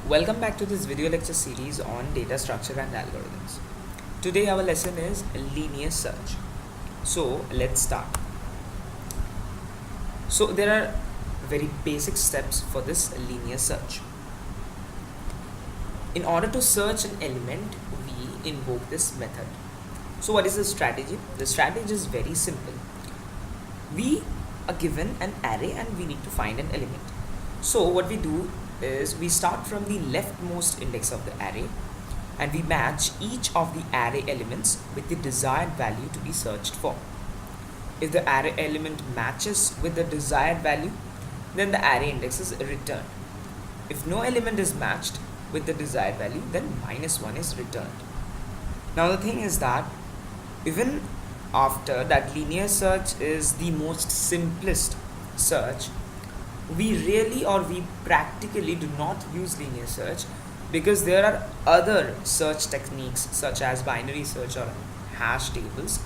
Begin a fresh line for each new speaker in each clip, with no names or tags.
Welcome back to this video lecture series on data structure and algorithms. Today our lesson is linear search. So let's start. So there are very basic steps for this linear search. In order to search an element, we invoke this method. So what is the strategy? The strategy is very simple. We are given an array and we need to find an element. So what we do is we start from the leftmost index of the array and we match each of the array elements with the desired value to be searched for. If the array element matches with the desired value, then the array index is returned. If no element is matched with the desired value, then -1 is returned. Now the thing is that even after that linear search is the most simplest search, we practically do not use linear search because there are other search techniques such as binary search or hash tables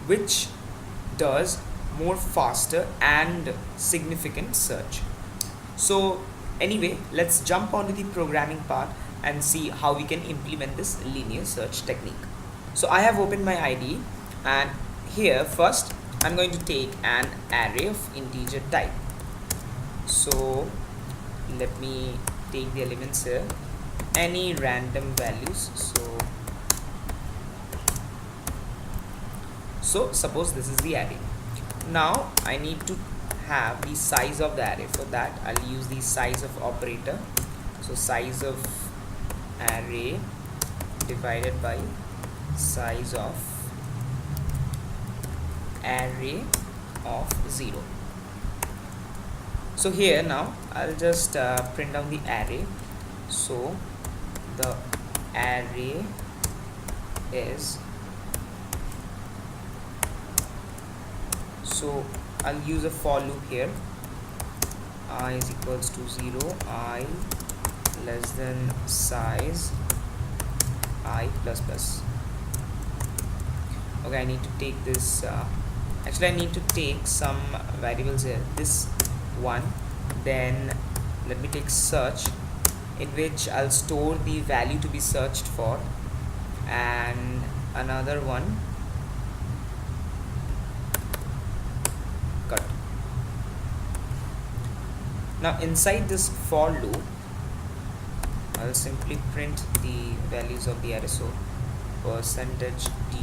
which does more faster and significant search. So anyway, let's jump onto the programming part and see how we can implement this linear search technique. So I have opened my IDE and here first I'm going to take an array of integer type. So let me take the elements here, any random values. So suppose this is the array. Now I need to have the size of the array. For that I'll use the size of operator. So size of array divided by size of array of 0. So here now I'll just print down the array. So the array is, so I'll use a for loop here. I is equals to 0, I less than size I plus plus. Okay, I need to take this actually I need to take some variables here. This one, then let me take search, in which I'll store the value to be searched for, and another one cut. Now inside this for loop I'll simply print the values of the array. So %d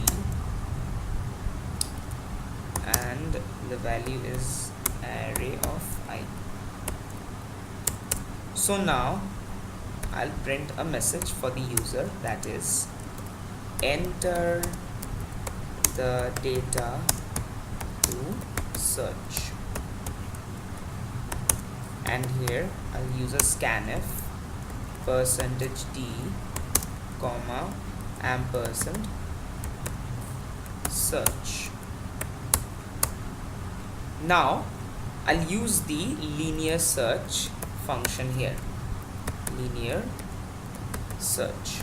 and the value is array of I. So now I'll print a message for the user, that is enter the data to search, and here I'll use a scanf %d comma ampersand search. Now I'll use the linear search function here, linear search.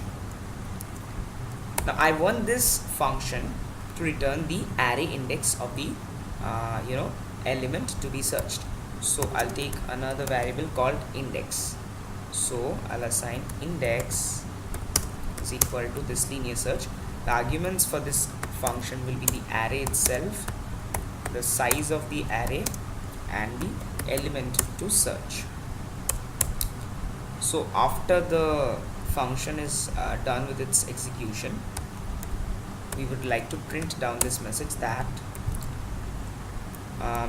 Now I want this function to return the array index of the element to be searched. So I'll take another variable called index. So I'll assign index is equal to this linear search. The arguments for this function will be the array itself, the size of the array, and the element to search. So after the function is done with its execution, we would like to print down this message that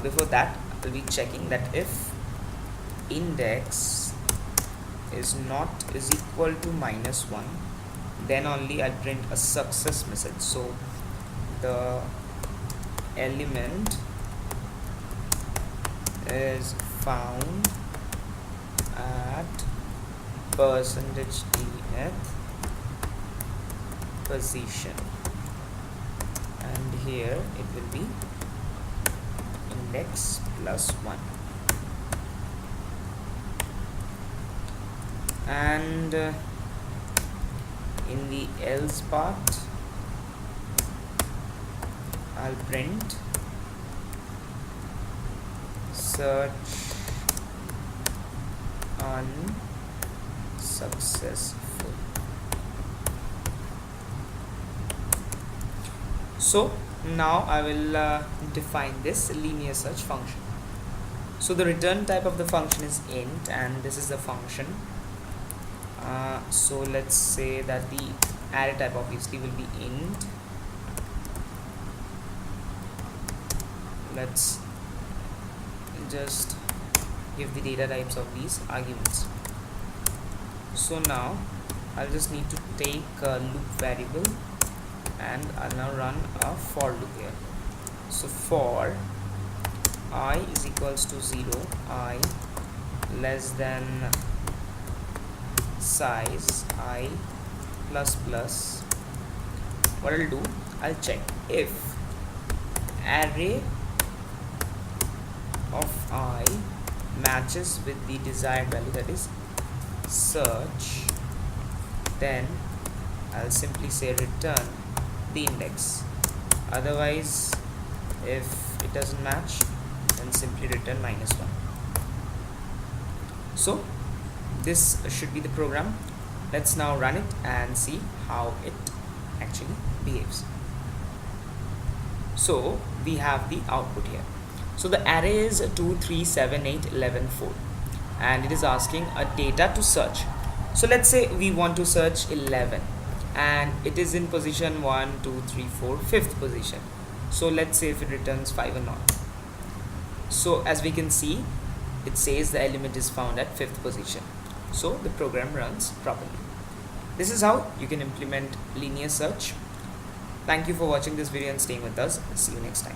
before that I'll be checking that if index is equal to -1, then only I'll print a success message. So the element is found at %dth position, and here it will be index +1. And in the else part I'll print search successful. So now I will define this linear search function. So the return type of the function is int, and this is the function. So let's say that the array type obviously will be int. Let's just give the data types of these arguments. So now I'll just need to take a loop variable, and I'll now run a for loop here. So for I is equals to 0, I less than size I plus plus, what I'll do, I'll check if array of I matches with the desired value, that is search, then I'll simply say return the index. Otherwise, if it doesn't match, then simply return -1. So this should be the program. Let's now run it and see how it actually behaves. So we have the output here. So the array is 2, 3, 7, 8, 11, 4, and it is asking a data to search. So let's say we want to search 11, and it is in position 1, 2, 3, 4, 5th position. So let's say if it returns 5 or not. So as we can see, it says the element is found at 5th position. So the program runs properly. This is how you can implement linear search. Thank you for watching this video and staying with us. See you next time.